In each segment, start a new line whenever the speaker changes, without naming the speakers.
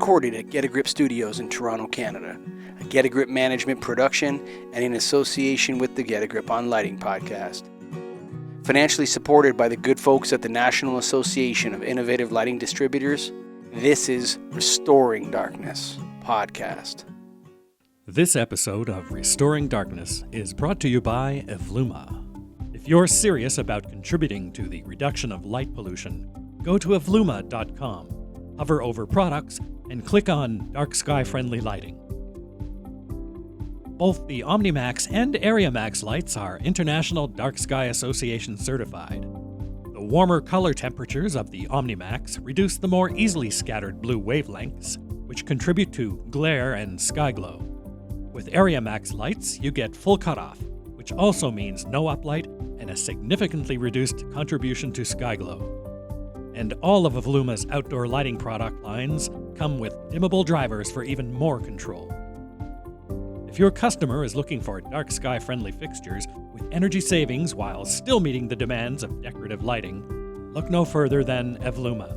recorded at Get a Grip Studios in Toronto, Canada, a Get a Grip management production and in association with the Get a Grip on Lighting podcast. Financially supported by the good folks at the National Association of Innovative Lighting Distributors, this is Restoring Darkness podcast.
This episode of Restoring Darkness is brought to you by Evluma. If you're serious about contributing to the reduction of light pollution, go to evluma.com, hover over products, and click on Dark Sky Friendly Lighting. Both the OmniMax and AreaMax lights are International Dark Sky Association certified. The warmer color temperatures of the OmniMax reduce the more easily scattered blue wavelengths, which contribute to glare and sky glow. With AreaMax lights, you get full cutoff, which also means no uplight and a significantly reduced contribution to sky glow. And all of Evluma's outdoor lighting product lines come with dimmable drivers for even more control. If your customer is looking for dark sky-friendly fixtures with energy savings while still meeting the demands of decorative lighting, look no further than Evluma.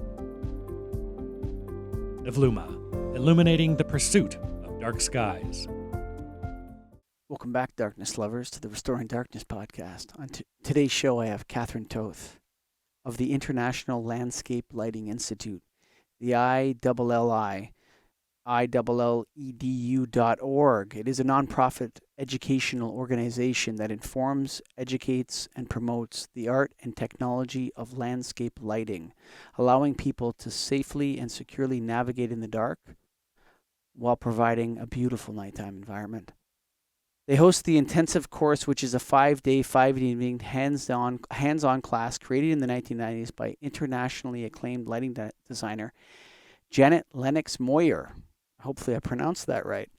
Evluma, illuminating the pursuit of dark skies.
Welcome back, darkness lovers, to the Restoring Darkness podcast. On today's show, I have Kathryn Toth of the International Landscape Lighting Institute, the ILLI, ILLEDU.org. It is a nonprofit educational organization that informs, educates, and promotes the art and technology of landscape lighting, allowing people to safely and securely navigate in the dark while providing a beautiful nighttime environment. They host the intensive course, which is a 5-day, 5-evening hands-on class created in the 1990s by internationally acclaimed lighting designer Janet Lennox Moyer. Hopefully I pronounced that right.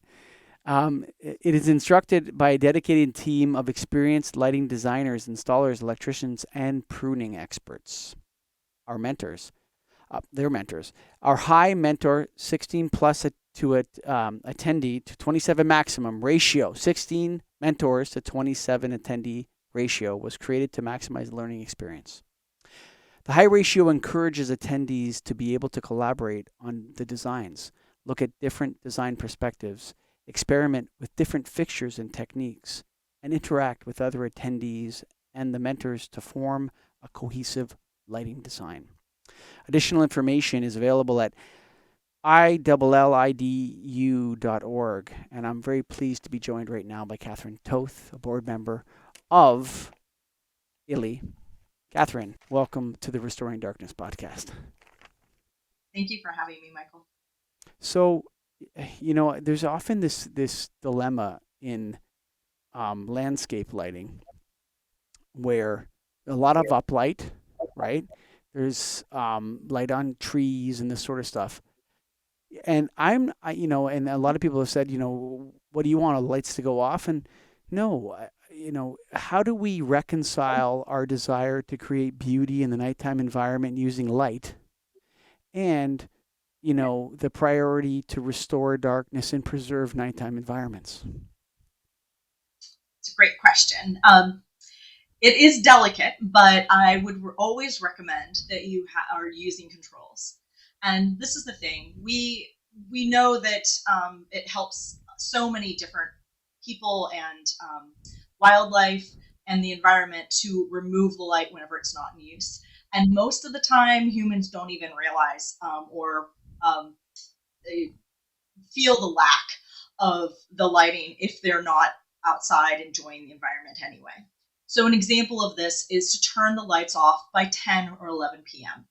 It is instructed by a dedicated team of experienced lighting designers, installers, electricians, and pruning experts. Our mentors. Their mentors. Our high mentor, 16 plus attendee to 27 maximum ratio, 16 mentors to 27 attendee ratio was created to maximize the learning experience. The high ratio encourages attendees to be able to collaborate on the designs, look at different design perspectives, experiment with different fixtures and techniques, and interact with other attendees and the mentors to form a cohesive lighting design. Additional information is available at ILLIDU.org, and I'm very pleased to be joined right now by Kathryn Toth, a board member of ILLI. Kathryn, welcome to the Restoring Darkness podcast.
Thank you for having me, Michael.
So, there's often this dilemma in landscape lighting where a lot of uplight, right? There's light on trees and this sort of stuff. And and a lot of people have said, what do you want, lights to go off? And no, how do we reconcile our desire to create beauty in the nighttime environment using light and, the priority to restore darkness and preserve nighttime environments?
It's a great question. It is delicate, but I would always recommend that you are using controls. And this is the thing. We know that it helps so many different people and wildlife and the environment to remove the light whenever it's not in use. And most of the time, humans don't even realize or feel the lack of the lighting if they're not outside enjoying the environment anyway. So an example of this is to turn the lights off by 10 or 11 p.m.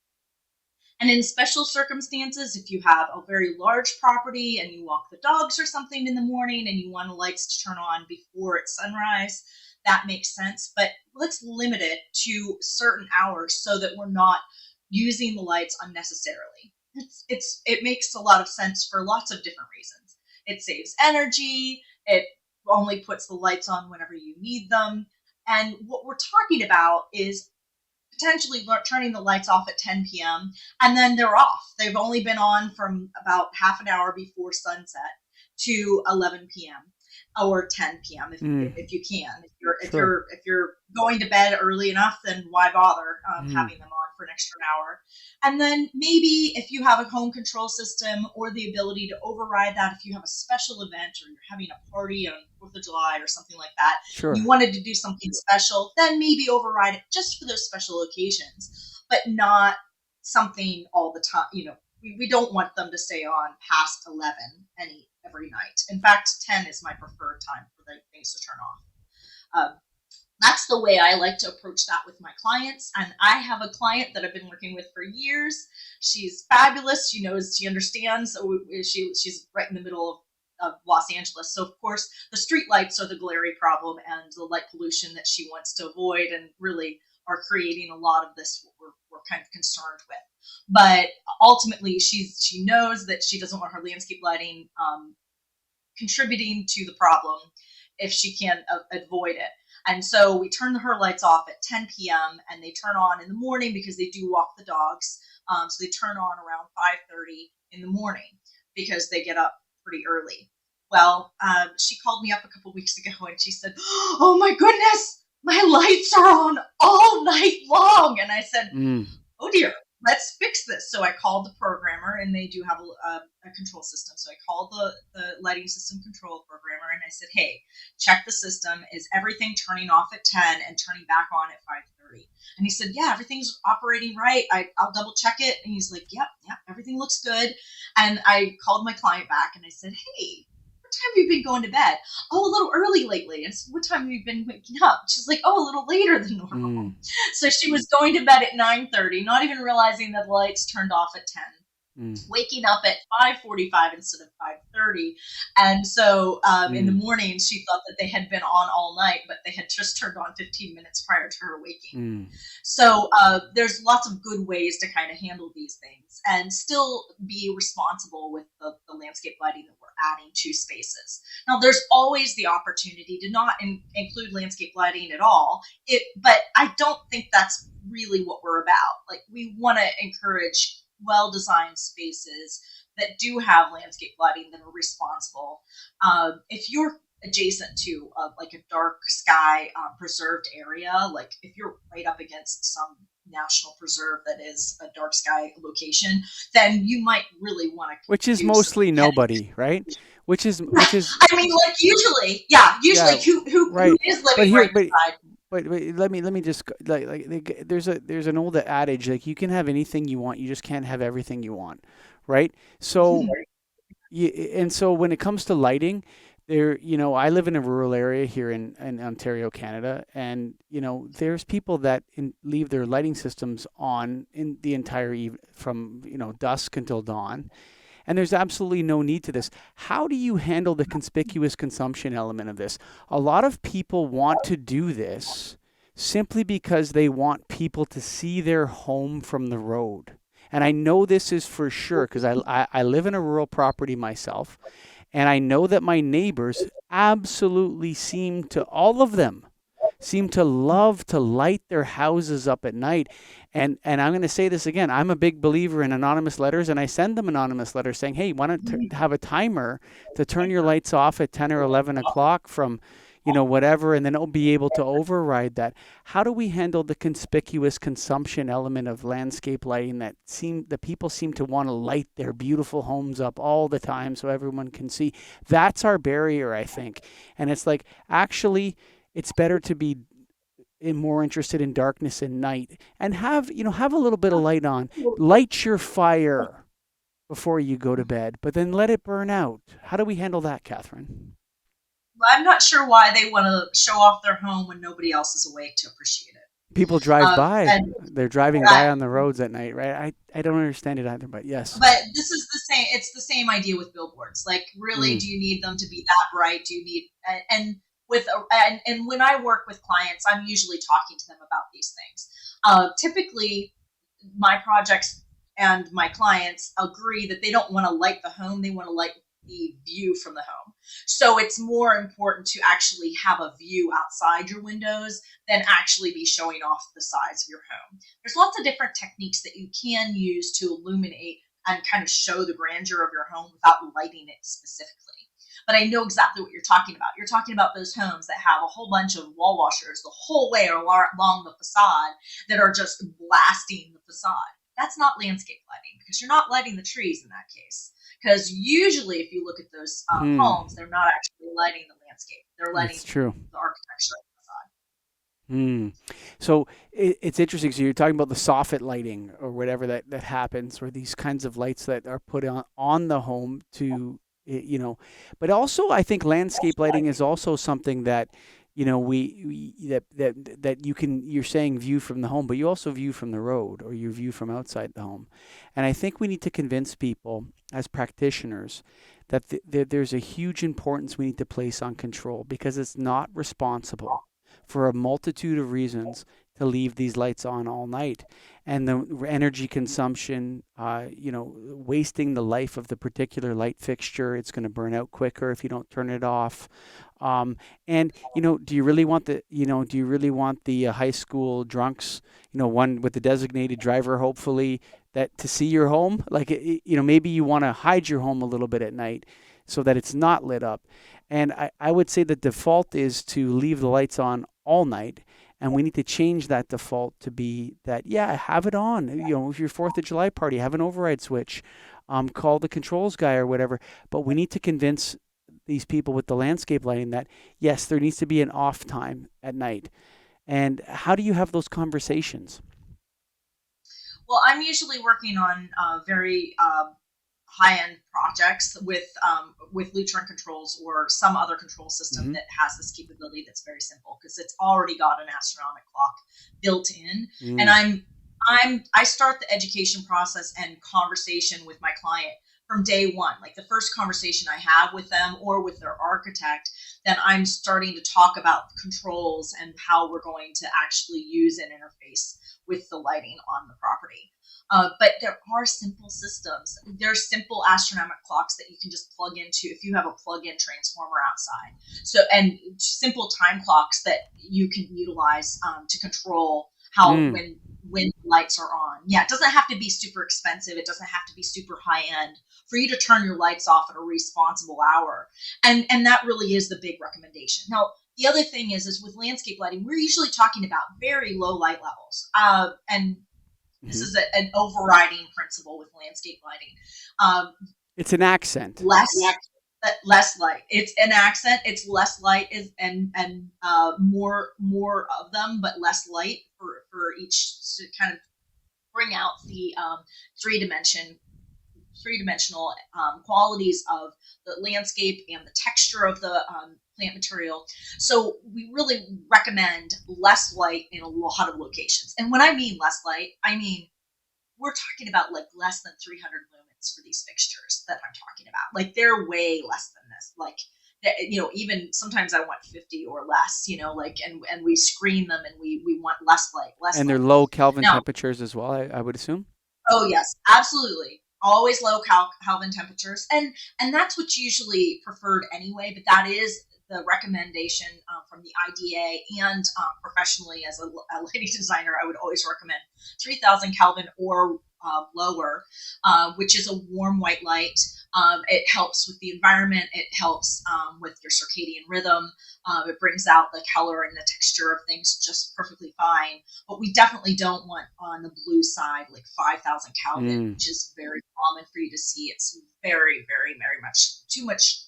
And in special circumstances, if you have a very large property and you walk the dogs or something in the morning and you want the lights to turn on before it's sunrise, that makes sense. But let's limit it to certain hours so that we're not using the lights unnecessarily. It makes a lot of sense for lots of different reasons. It saves energy. It only puts the lights on whenever you need them. And what we're talking about is potentially turning the lights off at 10 p.m. and then they're off. They've only been on from about half an hour before sunset to 11 p.m. or 10 p.m.
Mm,
if you can.
sure.
If you're going to bed early enough, then why bother
Mm,
having them on for an extra hour? And then maybe if you have a home control system or the ability to override that, if you have a special event or you're having a party on 4th of July or something like that, and you
sure.
wanted to do something special, then maybe override it just for those special occasions, but not something all the time. We don't want them to stay on past 11 every night. In fact, 10 is my preferred time for the things to turn off. That's the way I like to approach that with my clients. And I have a client that I've been working with for years. She's fabulous. She understands. So she's right in the middle of Los Angeles. So of course the street lights are the glary problem and the light pollution that she wants to avoid, and really are creating a lot of this what we're kind of concerned with. But ultimately she knows that she doesn't want her landscape lighting contributing to the problem if she can avoid it. And so we turn her lights off at 10 p.m. and they turn on in the morning because they do walk the dogs. So they turn on around 5:30 in the morning because they get up pretty early. Well, she called me up a couple weeks ago and she said, "Oh my goodness, my lights are on all night long." And I said,
Mm,
"Oh dear, let's fix this." So I called the programmer, and they do have a control system. So I called the lighting system control programmer and I said, "Hey, check the system. Is everything turning off at 10 and turning back on at 5:30?" And he said, "Yeah, everything's operating right. I'll double check it." And he's like, "Yep, everything looks good." And I called my client back and I said, "Hey, what time have you been going to bed?" "Oh, a little early lately." And I said, "What time have you been waking up?" She's like, "Oh, a little later than normal."
mm,
So she was going to bed at 9:30, not even realizing that the lights turned off at 10,
mm,
waking up at 5:45 instead of 5:30. And so in the
mm,
morning, she thought that they had been on all night, but they had just turned on 15 minutes prior to her waking.
mm.
So there's lots of good ways to kind of handle these things and still be responsible with the landscape lighting that we're adding to spaces. Now, there's always the opportunity to not include landscape lighting at all, but I don't think that's really what we're about. Like, we want to encourage well-designed spaces that do have landscape lighting that are responsible. If you're adjacent to like a dark sky preserved area, like if you're right up against some national preserve that is a dark sky location, then you might really want to
Which is
do some
mostly
heavy.
nobody, right? Which is
I mean, like usually, yeah,
yeah,
usually who
right.
is
But
living
here,
right
but
beside.
let me just there's an old adage, like, you can have anything you want, you just can't have everything you want, right? So and so when it comes to lighting, I live in a rural area here in Ontario, Canada, and there's people that leave their lighting systems on in the entire from dusk until dawn, and there's absolutely no need to this. How do you handle the conspicuous consumption element of this? A lot of people want to do this simply because they want people to see their home from the road. And I know this is for sure because I live in a rural property myself. And I know that my neighbors absolutely all of them seem to love to light their houses up at night. And I'm going to say this again. I'm a big believer in anonymous letters, and I send them anonymous letters saying, "Hey, why don't have a timer to turn your lights off at 10 or 11 o'clock from, whatever, and then it'll be able to override that." How do we handle the conspicuous consumption element of landscape lighting that people seem to want to light their beautiful homes up all the time so everyone can see? That's our barrier, I think. And it's like, actually, it's better to be more interested in darkness and night, and have a little bit of light on. Light your fire before you go to bed, but then let it burn out. How do we handle that, Kathryn?
I'm not sure why they want to show off their home when nobody else is awake to appreciate it.
People drive by.
And
They're driving
uh,
by on the roads at night, right? I don't understand it either, but yes.
but this is the same. It's the same idea with billboards. Like, really,
Mm,
do you need them to be that bright? Do you need and with and when I work with clients, I'm usually talking to them about these things. Typically, my projects and my clients agree that they don't want to light the home; they want to light the view from the home. So it's more important to actually have a view outside your windows than actually be showing off the sides of your home. There's lots of different techniques that you can use to illuminate and kind of show the grandeur of your home without lighting it specifically. But I know exactly what you're talking about. You're talking about those homes that have a whole bunch of wall washers the whole way along the facade that are just blasting the facade. That's not landscape lighting, because you're not lighting the trees in that case. Because usually, if you look at those
Hmm.
homes, they're not actually lighting the landscape; they're lighting
It's true.
the architecture of the facade.
Hmm. So it's interesting. So you're talking about the soffit lighting or whatever that happens, or these kinds of lights that are put on the home to but also I think landscape lighting is also something that we that you're saying view from the home, but you also view from the road or you view from outside the home, and I think we need to convince people as practitioners that there's a huge importance we need to place on control because it's not responsible for a multitude of reasons to leave these lights on all night, and the energy consumption, wasting the life of the particular light fixture. It's going to burn out quicker if you don't turn it off. And do you really want the high school drunks, one with the designated driver, hopefully, that to see your home? Like, maybe you want to hide your home a little bit at night so that it's not lit up. And I would say the default is to leave the lights on all night. And we need to change that default to be that, yeah, have it on. If your 4th of July party, have an override switch, call the controls guy or whatever. But we need to convince these people with the landscape lighting that, yes, there needs to be an off time at night. And how do you have those conversations?
Well, I'm usually working on very high-end projects with Lutron controls or some other control system
Hmm.
that has this capability that's very simple, because it's already got an astronomic clock built in. And
Mm.
I start the education process and conversation with my client from day one. Like the first conversation I have with them or with their architect, then I'm starting to talk about controls and how we're going to actually use and interface with the lighting on the property. But there are simple systems. There's simple astronomic clocks that you can just plug into if you have a plug-in transformer outside. So, and simple time clocks that you can utilize to control how
Mm.
when lights are on. Yeah, it doesn't have to be super expensive. It doesn't have to be super high end for you to turn your lights off at a responsible hour. And that really is the big recommendation. Now, the other thing is with landscape lighting, we're usually talking about very low light levels. And this
Hmm.
is an overriding principle with landscape lighting. Um,
It's an accent.
less less light. It's an accent. It's less light is and more of them, but less light for each to kind of bring out the three dimensional qualities of the landscape and the texture of the plant material. So we really recommend less light in a lot of locations. And when I mean less light, I mean we're talking about like less than 300 lumens for these fixtures that I'm talking about. Like they're way less than this. Like even sometimes I want 50 or less. Like and we screen them and we want less light, less
And they're
light.
low Kelvin
Now,
temperatures as well, I would assume.
oh yes, absolutely. Always low Kelvin temperatures, and that's what's usually preferred anyway. But that is the recommendation from the IDA and professionally as a lighting designer. I would always recommend 3,000 Kelvin or lower, which is a warm white light. It helps with the environment. It helps with your circadian rhythm. It brings out the color and the texture of things just perfectly fine. But we definitely don't want on the blue side like 5,000 Kelvin,
Mm.
which is very common for you to see. It's very, very, very much too much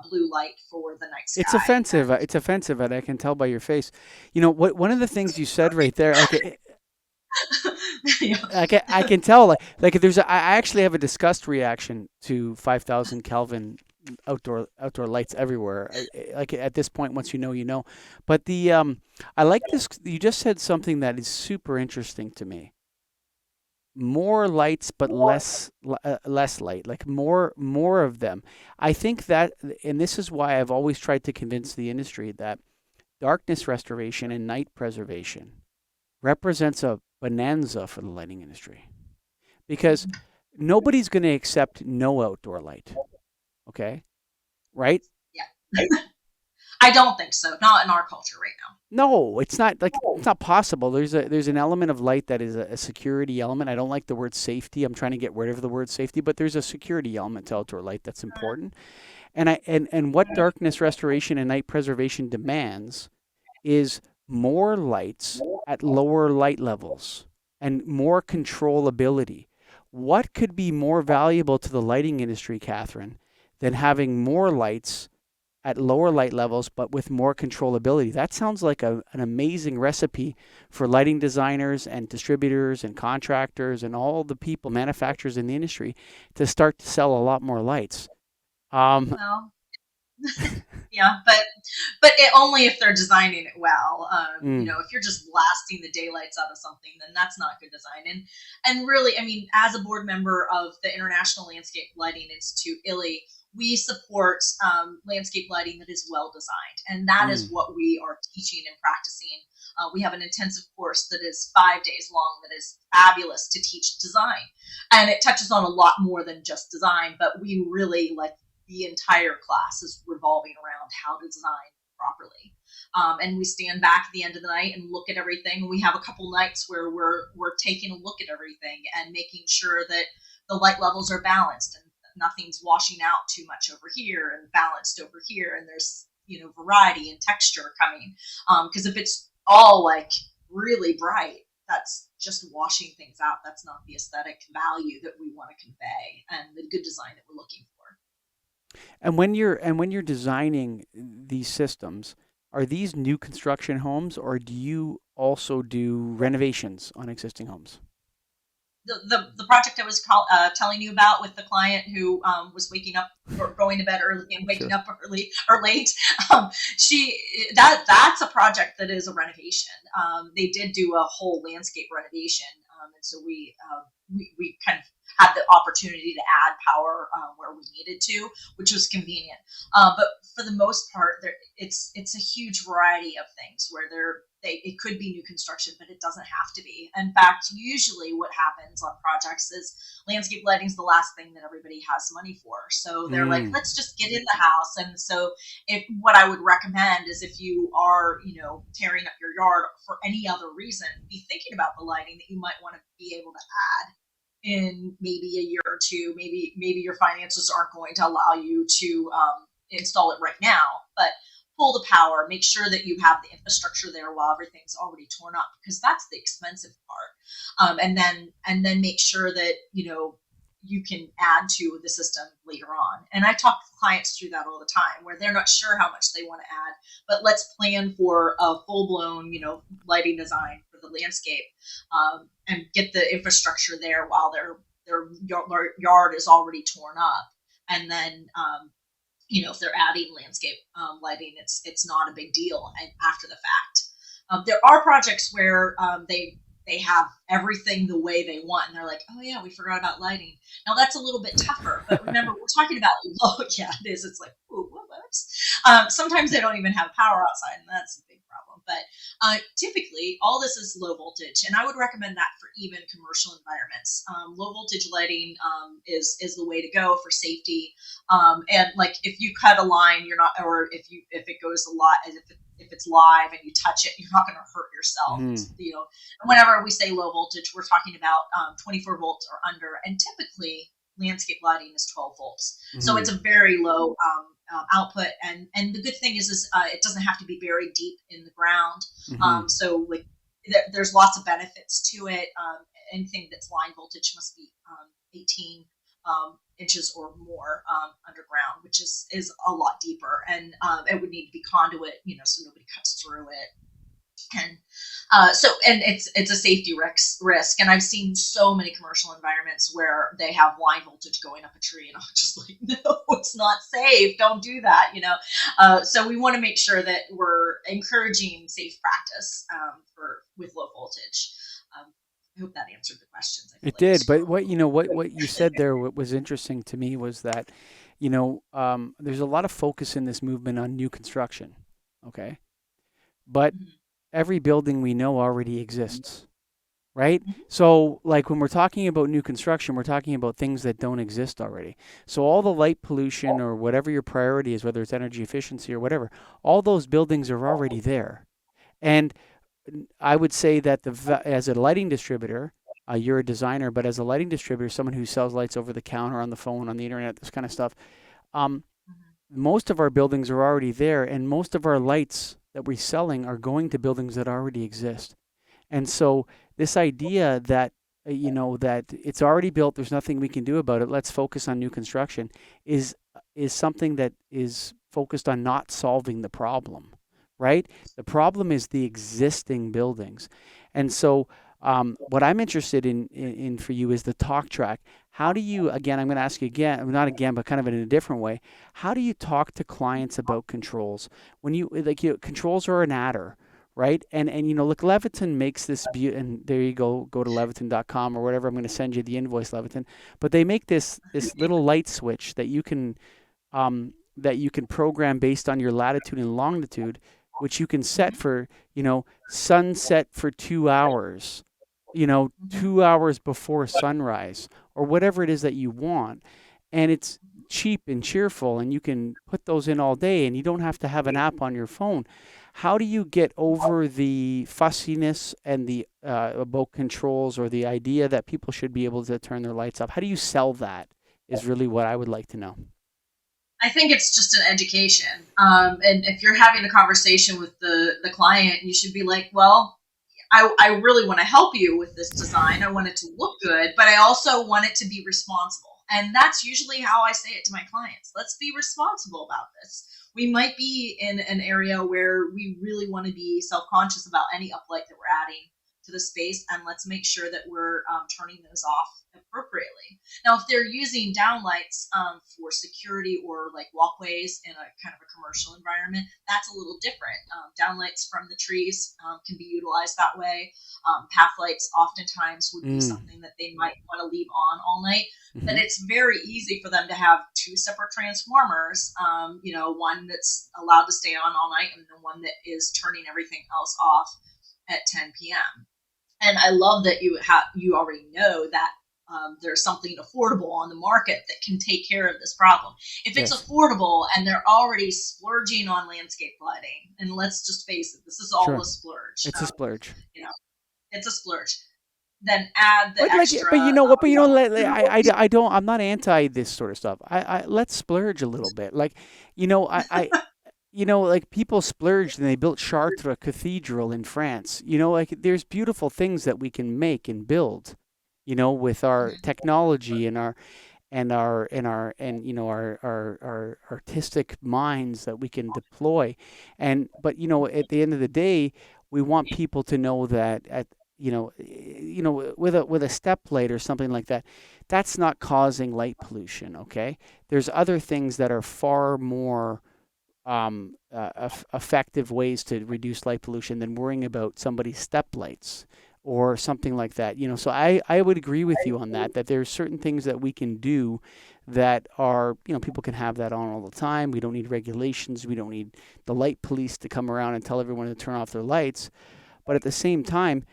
blue light for the night
It's
sky.
offensive. It's offensive, and I can tell by your face. What one of the things you said right there, like
Yeah.
I can tell, like I actually have a disgust reaction to 5,000 Kelvin outdoor lights everywhere. Like at this point, once you know, you know. But I like this. You just said something that is super interesting to me. More lights, but less light. Like more of them. I think that, and this is why I've always tried to convince the industry that darkness restoration and night preservation represents a bonanza for the lighting industry because nobody's going to accept no outdoor light. Okay, right?
Yeah. I don't think so. Not in our culture right now.
No, it's not like it's not possible. There's an element of light that is a security element. I don't like the word safety. I'm trying to get rid of the word safety, but there's a security element to outdoor light that's important. And what darkness restoration and night preservation demands is more lights at lower light levels and more controllability. What could be more valuable to the lighting industry, Kathryn, than having more lights at lower light levels but with more controllability? That sounds like an amazing recipe for lighting designers and distributors and contractors and all the people, manufacturers in the industry, to start to sell a lot more lights. Um,
Well, yeah, but only if they're designing it well.
mm,
If you're just blasting the daylights out of something, then that's not good design. And really, I mean, as a board member of the International Landscape Lighting Institute, ILLI, we support landscape lighting that is well designed, and that is
mm,
what we are teaching and practicing. We have an intensive course that is 5 days long that is fabulous to teach design, and it touches on a lot more than just design. But we really like the entire class is revolving around how to design properly. And we stand back at the end of the night and look at everything. We have a couple nights where we're taking a look at everything and making sure that the light levels are balanced and nothing's washing out too much over here and balanced over here. And there's variety and texture coming. Because if it's all like really bright, that's just washing things out. That's not the aesthetic value that we want to convey and the good design that we're looking for.
and when you're designing these systems, are these new construction homes or do you also do renovations on existing homes?
The project I was telling you about with the client who was waking up or going to bed early and waking
Sure.
up early or late. She that's a project that is a renovation. They did do a whole landscape renovation, and so we kind of had the opportunity to add power where we needed to, which was convenient. But for the most part, it's a huge variety of things where it could be new construction, but it doesn't have to be. In fact, usually what happens on projects is landscape lighting is the last thing that everybody has money for. So they're like,
Mm,
let's just get in the house. And so if what I would recommend is if you are, tearing up your yard for any other reason, be thinking about the lighting that you might want to be able to add in maybe a year or two. Maybe your finances aren't going to allow you to install it right now, but pull the power, make sure that you have the infrastructure there while everything's already torn up, because that's the expensive part. And then make sure that you can add to the system later on. And I talk to clients through that all the time, where they're not sure how much they want to add, but let's plan for a full blown lighting design for the landscape, and get the infrastructure there while their yard is already torn up. And then if they're adding landscape lighting, it's not a big deal. And after the fact, there are projects where they have everything the way they want, and they're like, oh yeah, we forgot about lighting. Now that's a little bit tougher, but remember, we're talking about low. Yeah, it is. It's like, ooh, what? Sometimes they don't even have power outside, and that's a big problem. But typically, all this is low voltage, and I would recommend that for even commercial environments. Low voltage lighting is the way to go for safety. And like if you cut a line, you're not, or if it goes a lot, if it's live and you touch it, you're not going to hurt yourself.
mm,
Whenever we say low voltage, we're talking about 24 volts or under, and typically landscape lighting is 12 volts. So
mm,
it's a very low output, and the good thing is it doesn't have to be buried deep in the ground.
mm,
So like there's lots of benefits to it. Anything that's line voltage must be 18 inches or more underground, which is a lot deeper, and it would need to be conduit, so nobody cuts through it. And and it's a safety risk. And I've seen so many commercial environments where they have line voltage going up a tree, and I'm just like, no, it's not safe. Don't do that. So we want to make sure that we're encouraging safe practice with low voltage. I hope that answered the questions. I feel
It
like I
did, but
scrolled.
what you said there, what was interesting to me was that, there's a lot of focus in this movement on new construction, okay? But
Mhm.
every building we know already exists. right?
Mhm.
So, like when we're talking about new construction, we're talking about things that don't exist already. So, all the light pollution or whatever your priority is, whether it's energy efficiency or whatever, all those buildings are already there. And I would say that as a lighting distributor, you're a designer, but as a lighting distributor, someone who sells lights over the counter, on the phone, on the internet, this kind of stuff, um,
Mhm.
most of our buildings are already there, and most of our lights that we're selling are going to buildings that already exist. And so this idea that that it's already built, there's nothing we can do about it. Let's focus on new construction is something that is focused on not solving the problem, right? The problem is the existing buildings. And so what I'm interested in for you is the talk track. How do you, again, I'm going to ask you again, not again, but kind of in a different way. How do you talk to clients about controls? When controls are an adder, right? And look, Leviton makes this and there you go to leviton.com or whatever. I'm going to send you the invoice, Leviton. But they make this little light switch that you can program based on your latitude and longitude, which you can set
Mhm.
for, sunset for 2 hours,
Mhm.
2 hours before sunrise, or whatever it is that you want. And it's
Mhm.
cheap and cheerful, and you can put those in all day, and you don't have to have an app on your phone. How do you get over the fussiness and the about controls, or the idea that people should be able to turn their lights off? How do you sell that? Is really what I would like to know.
I think it's just an education. And if you're having a conversation with the client, you should be like, well, I really want to help you with this design. I want it to look good, but I also want it to be responsible. And that's usually how I say it to my clients. Let's be responsible about this. We might be in an area where we really want to be self conscious about any uplight that we're adding to the space, and let's make sure that we're turning those off appropriately. Now, if they're using downlights for security or like walkways in a kind of a commercial environment, that's a little different. Downlights from the trees can be utilized that way. Path lights oftentimes would be
Mm.
something that they might want to leave on all night. But
Mm-hmm.
it's very easy for them to have two separate transformers, one that's allowed to stay on all night and the one that is turning everything else off at 10 p.m. And I love that you already know that there's something affordable on the market that can take care of this problem. If it's
Yes.
affordable and they're already splurging on landscape lighting, and let's just face it, this is all
Sure.
a splurge.
It's a splurge.
You know, it's a splurge. Then add the
But like,
extra.
but you know what? But
You
I don't. I'm not anti this sort of stuff. Let's splurge a little bit. Like, like people splurged and they built Chartres Cathedral in France. Like there's beautiful things that we can make and build. With our technology and our artistic minds that we can deploy. But at the end of the day, we want people to know that with a step light or something like that, that's not causing light pollution. Okay, there's other things that are far more effective ways to reduce light pollution than worrying about somebody's step lights or something like that. So I would agree with you on that there's certain things that we can do that are, people can have that on all the time. We don't need regulations. We don't need the light police to come around and tell everyone to turn off their lights. But at the same time,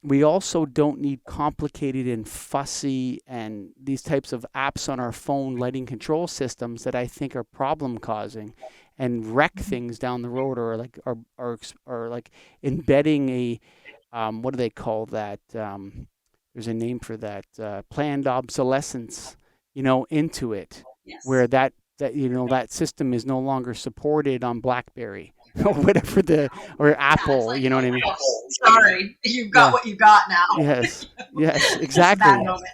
we also don't need complicated and fussy and these types of apps on our phone lighting control systems that I think are problem causing and wreck things down the road, or like or like embedding a what do they call that? There's a name for that, planned obsolescence, into it, where
Yes.
that system is no longer supported on BlackBerry or whatever or
Yeah, it's
Apple.
like,
You know what I mean?
oh, sorry, you've got
Yeah.
what you got now.
Yes. Yes.
Just a bad
Exactly.
moment.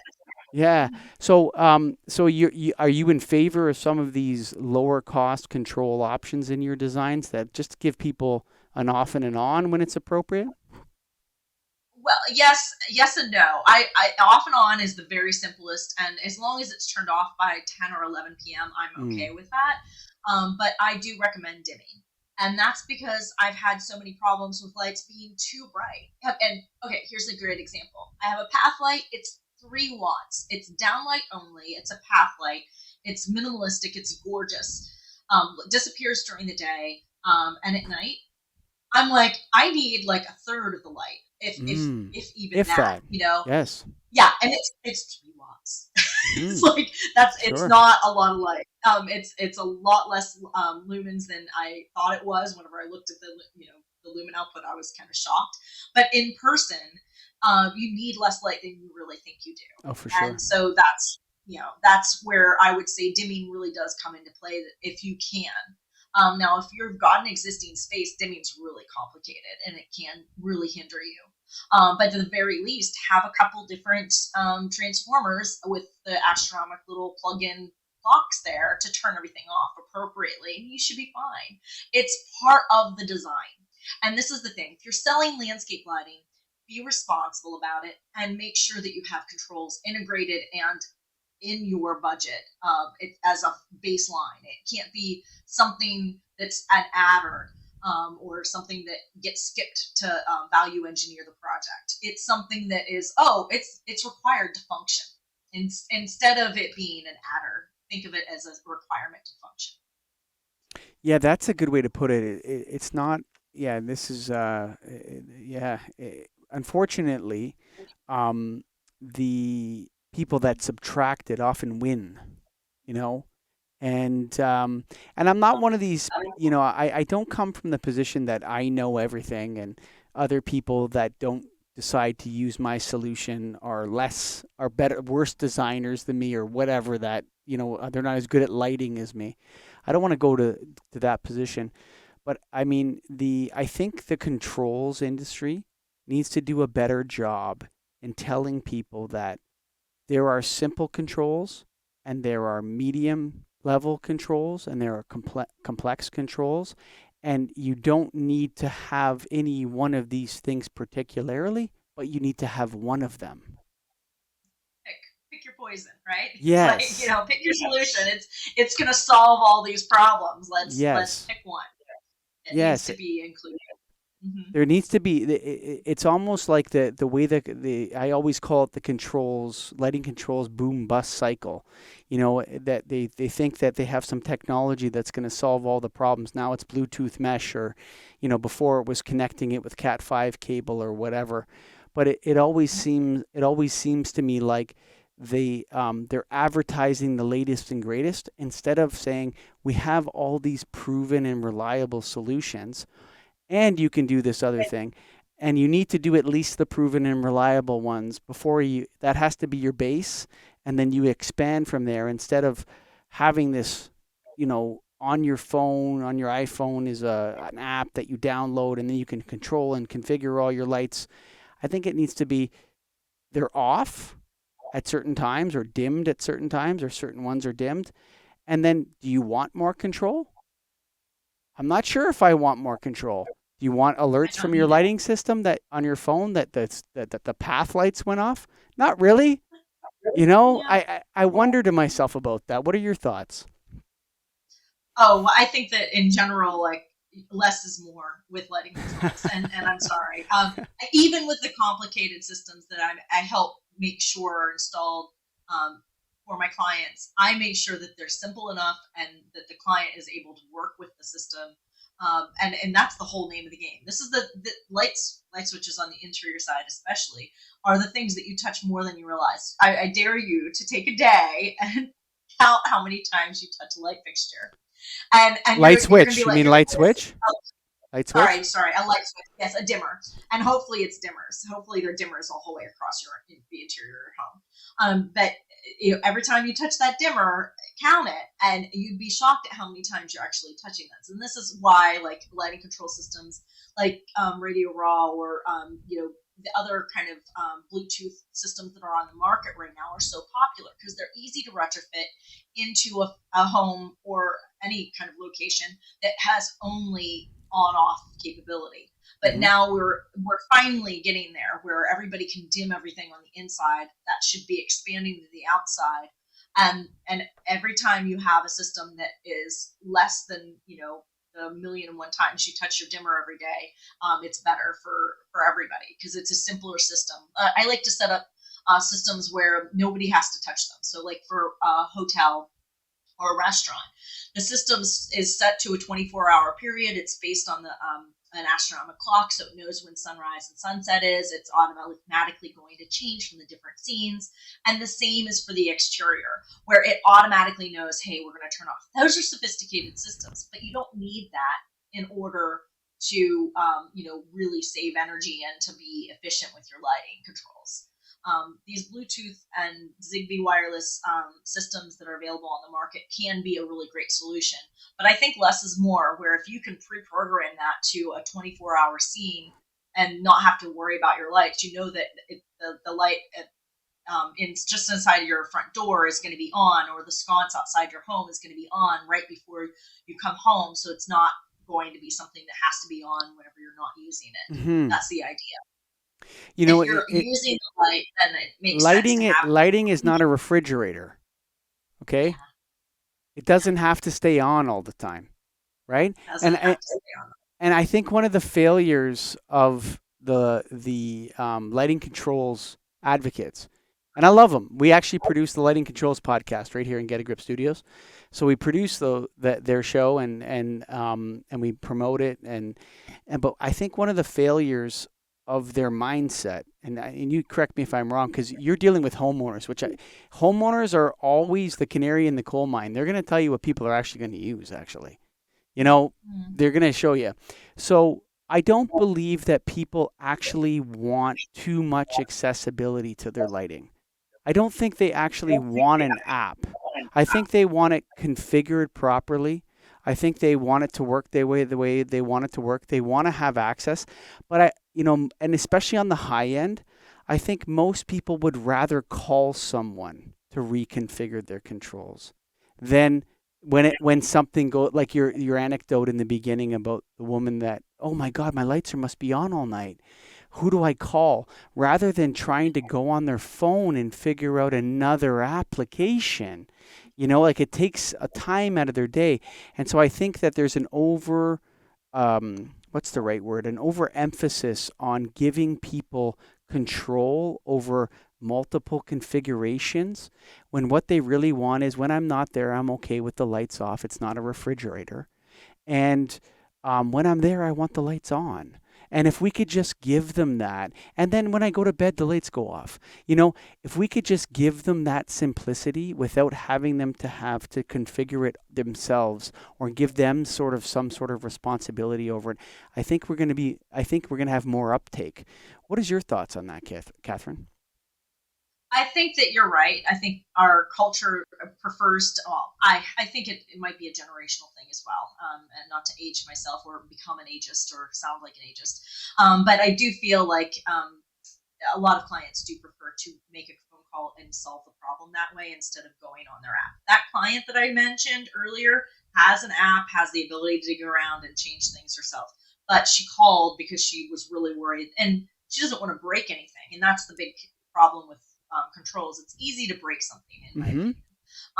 Yeah. So are you in favor of some of these lower cost control options in your designs that just give people an off and an on when it's appropriate?
Well, yes and no. I off and on is the very simplest, and as long as it's turned off by 10 or 11 p.m., I'm
Mm.
okay with that. But I do recommend dimming, and that's because I've had so many problems with lights being too bright. And okay, here's a great example. I have a path light. It's 3 watts. It's downlight only. It's a path light. It's minimalistic. It's gorgeous. It disappears during the day, and at night I'm like, I need like a third of the light.
Mm.
if even
If
that,
that.
you know.
Yes.
Yeah, and it's 3 watts. It's
Mm.
like it's
Sure.
not a lot of light. It's a lot less lumens than I thought it was. Whenever I looked at the lumen output, I was kind of shocked. But in person, you need less light than you really think you do,
Oh, for sure.
and so that's where I would say dimming really does come into play. That if you can. Now, if you've got an existing space, dimming's really complicated and it can really hinder you. But at the very least, have a couple different transformers with the astronomical little plug-in clocks there to turn everything off appropriately, and you should be fine. It's part of the design. And this is the thing: if you're selling landscape lighting, be responsible about it and make sure that you have controls integrated and in your budget as a baseline. It can't be something that's an adder or something that gets skipped to value engineer the project. It's something that is it's required to function. Instead of it being an adder, think of it as a requirement to function.
Yeah, that's a good way to put it. It's not. Yeah, this is. Yeah. Unfortunately, um, the people that subtract it often win. You know, and I'm not one of these. I don't come from the position that I know everything, and other people that don't decide to use my solution are better, worse designers than me, or whatever. That they're not as good at lighting as me. I don't want to go to that position, but I mean I think the controls industry needs to do a better job in telling people that there are simple controls and there are medium level controls and there are complex controls, and you don't need to have any one of these things particularly, but you need to have one of them.
Pick your poison, right? It's like,
Yes.
pick your solution. It's going to solve all these problems. Let's
Yes.
pick one. It needs
Yes.
to be included. Hmm.
There needs to be. It's almost like the way that the I always call it the controls, lighting controls boom bust cycle. That they think that they have some technology that's going to solve all the problems. Now it's Bluetooth mesh, or before it was connecting it with Cat 5 cable or whatever. But it always seems to me like they're advertising the latest and greatest instead of saying we have all these proven and reliable solutions, and you can do this other thing, and you need to do at least the proven and reliable ones before you that has to be your base, and then you expand from there instead of having this on your phone, on your iPhone is an app that you download, and then you can control and configure all your lights. I think it needs to be they're off at certain times or dimmed at certain times, or certain ones are dimmed. And then do you want more control? I'm not sure if I want more control. Do you want
I
alerts
don't
from your
need it.
lighting system that on your phone that the path lights went off? Not really.
Yeah.
I wonder to myself about that. What are your thoughts?
Oh, well, I think that in general, like less is more with lighting controls, and I'm sorry. Even with the complicated systems that I help make sure are installed for my clients, I make sure that they're simple enough and that the client is able to work with the system. And that's the whole name of the game. This is the light switches on the interior side, especially, are the things that you touch more than you realize. I dare you to take a day and count how many times you touch a light fixture, and
Light
you're gonna be
switch. You
like,
mean
you're gonna
light
be
switch? Light switch?
sorry, a light switch, yes, a dimmer, and hopefully it's dimmers. Hopefully they're dimmers all the whole way across the interior home. But every time you touch that dimmer, count it, and you'd be shocked at how many times you're actually touching this. And this is why, like lighting control systems, like Radio Raw or the other kind of Bluetooth systems that are on the market right now are so popular because they're easy to retrofit into a home or any kind of location that has only on-off capability. But
Hmm.
now we're finally getting there where everybody can dim everything on the inside. That should be expanding to the outside. And every time you have a system that is less than the million and one times you touch your dimmer every day, it's better for everybody because it's a simpler system. I like to set up systems where nobody has to touch them. So, like for a hotel or a restaurant, the system is set to a 24-hour period. It's based on the an astronomical clock, so it knows when sunrise and sunset is. It's automatically going to change from the different scenes. And the same is for the exterior, where it automatically knows, hey, we're going to turn off. Those are sophisticated systems, but you don't need that in order to really save energy and to be efficient with your lighting controls. These Bluetooth and Zigbee wireless systems that are available on the market can be a really great solution. But I think less is more, where if you can pre-program that to a 24-hour scene and not have to worry about your lights, you know that the light just inside of your front door is going to be on, or the sconce outside your home is going to be on right before you come home. So it's not going to be something that has to be on whenever you're not using it.
Hmm.
That's the idea.
You know,
If you're using the light, then it makes sense
lighting
to
it
have.
lighting is not a refrigerator.
Yeah,
Okay, it doesn't have to stay on all the time, right?
doesn't
And
have to stay on.
and I think one of the failures of the lighting controls advocates, and I love them. We actually produce the lighting controls podcast right here in Get a Grip Studios. So we produce their show and we promote it and but I think one of the failures of their mindset, and you correct me if I'm wrong, because you're dealing with homeowners, homeowners are always the canary in the coal mine. They're going to tell you what people are actually going to use. Actually, you know,
Mm.
they're going to show you. So I don't believe that people actually want too much accessibility to their lighting. I don't think they actually want an app. I think they want it configured properly. I think they want it to work the way they want it to work. They want to have access. But and especially on the high end, I think most people would rather call someone to reconfigure their controls than when something go like your anecdote in the beginning about the woman that, oh my God, my lights must be on all night. Who do I call? Rather than trying to go on their phone and figure out another application. Like it takes a time out of their day. And so I think that there's an what's the right word? An overemphasis on giving people control over multiple configurations when what they really want is, when I'm not there, I'm okay with the lights off. It's not a refrigerator. And when I'm there, I want the lights on. And if we could just give them that, and then when I go to bed, the lights go off. If we could just give them that simplicity without having them to have to configure it themselves or give them some sort of responsibility over it, I think we're going to have more uptake. What is your thoughts on that, Kathryn?
I think that you're right. I think our culture prefers to. Well, I think it might be a generational thing as well, and not to age myself or become an ageist or sound like an ageist, but I do feel like a lot of clients do prefer to make a phone call and solve the problem that way instead of going on their app. That client that I mentioned earlier has an app, has the ability to dig around and change things herself, but she called because she was really worried, and she doesn't want to break anything, and that's the big problem with controls. It's easy to break something, in my
Mm-hmm.
opinion.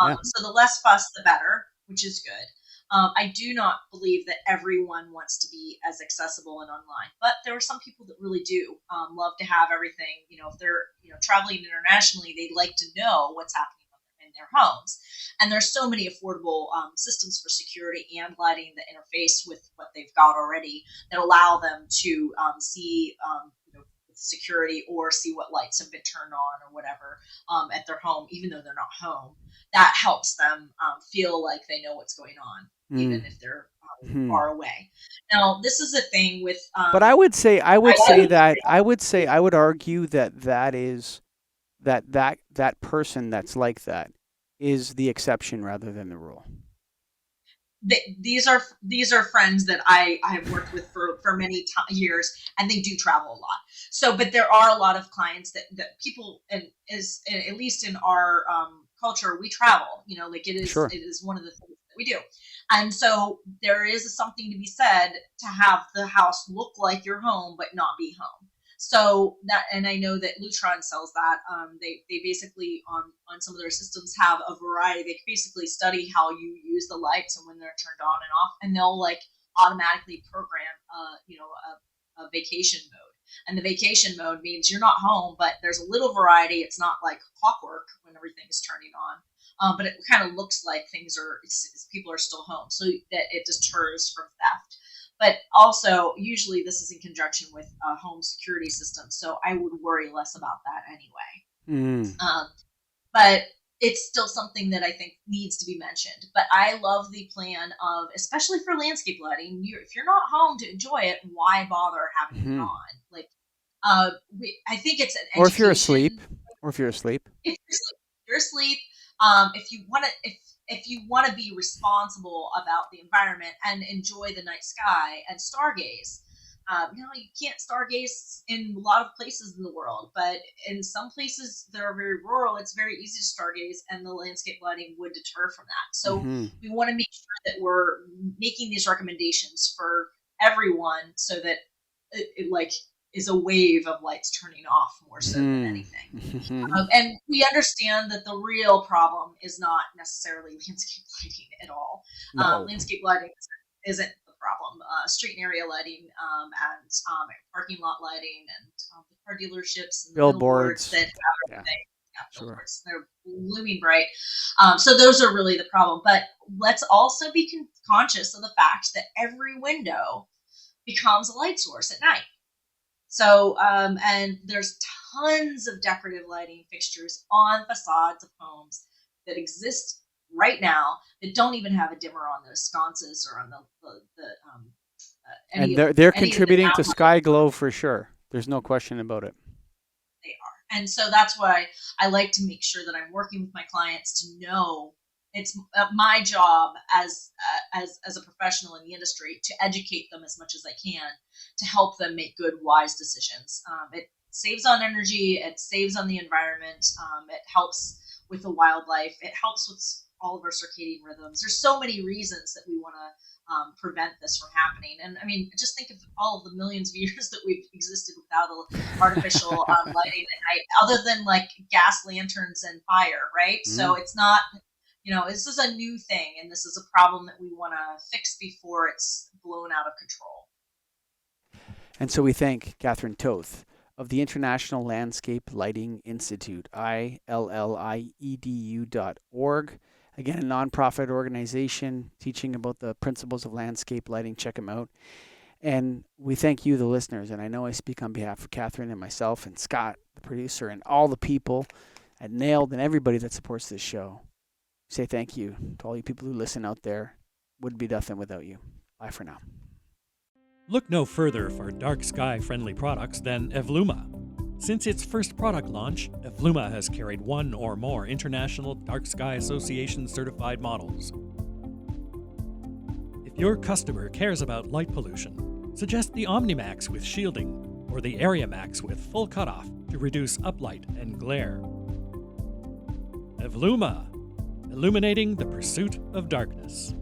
Yeah.
So the less fuss, the better, which is good. I do not believe that everyone wants to be as accessible and online, but there are some people that really do love to have everything. If they're traveling internationally, they'd like to know what's happening in their homes. And there's so many affordable systems for security and lighting that interface with what they've got already that allow them to see security or see what lights have been turned on or whatever at their home, even though they're not home. That helps them feel like they know what's going on, even if they're
Mm-hmm.
far away. Now, this is a thing with.
But I would argue that person that's like that is the exception rather than the rule.
These are friends that I have worked with for many years, and they do travel a lot. So, but there are a lot of clients that people, and is at least in our culture, we travel. Like
Sure.
it is one of the things that we do, and so there is something to be said to have the house look like your home but not be home. So that, and I know that Lutron sells that. They basically on some of their systems have a variety. They basically study how you use the lights and when they're turned on and off, and they'll like automatically program, a vacation mode. And the vacation mode means you're not home, but there's a little variety. It's not like clockwork when everything is turning on, but it kind of looks like people are still home, so that it deters from theft. But also, usually this is in conjunction with a home security system, so I would worry less about that anyway.
Mm.
But it's still something that I think needs to be mentioned. But I love the plan of, especially for landscape lighting, if you're not home to enjoy it, why bother having it
Hmm.
on? Like, I think it's an
Or if you're asleep.
education.
Or if you're asleep.
If you're asleep, if you want to, if you want to be responsible about the environment and enjoy the night sky and stargaze. You can't stargaze in a lot of places in the world, but in some places that are very rural, it's very easy to stargaze, and the landscape lighting would deter from that. So
Hmm.
we want to make sure that we're making these recommendations for everyone, so that it like is a wave of lights turning off more so than anything.
Hmm.
And we understand that the real problem is not necessarily landscape lighting at all.
No.
Landscape lighting isn't the problem. Street and area lighting, and parking lot lighting, and the car dealerships and the
Billboards.
billboards that have
Yeah,
everything. Yeah,
sure.
billboards. They're looming bright. So those are really the problem. But let's also be conscious of the fact that every window becomes a light source at night. So, and there's tons of decorative lighting fixtures on facades of homes that exist right now that don't even have a dimmer on those sconces or on any
And
of
they're
any of the
contributing to
downlights
sky glow for sure. There's no question about it.
they are. And so that's why I like to make sure that I'm working with my clients to know it's my job as a professional in the industry to educate them as much as I can to help them make good, wise decisions. It saves on energy, it saves on the environment, it helps with the wildlife, it helps with all of our circadian rhythms. There's so many reasons that we want to prevent this from happening. And I mean, just think of all of the millions of years that we've existed without artificial lighting at night, other than like gas lanterns and fire, right? So
Mm.
it's not, this is a new thing, and this is a problem that we want to fix before it's blown out of control.
And so we thank Kathryn Toth of the International Landscape Lighting Institute, ILLIEDU.org. Again, a nonprofit organization teaching about the principles of landscape lighting. Check them out. And we thank you, the listeners. And I know I speak on behalf of Kathryn and myself and Scott, the producer, and all the people at Nailed and everybody that supports this show. Say thank you to all you people who listen out there. Wouldn't be nothing without you. Bye for now.
Look no further for dark sky friendly products than Evluma. Since its first product launch, Evluma has carried one or more International Dark Sky Association certified models. If your customer cares about light pollution, suggest the OmniMax with shielding or the Area Max with full cutoff to reduce uplight and glare. Evluma, illuminating the pursuit of darkness.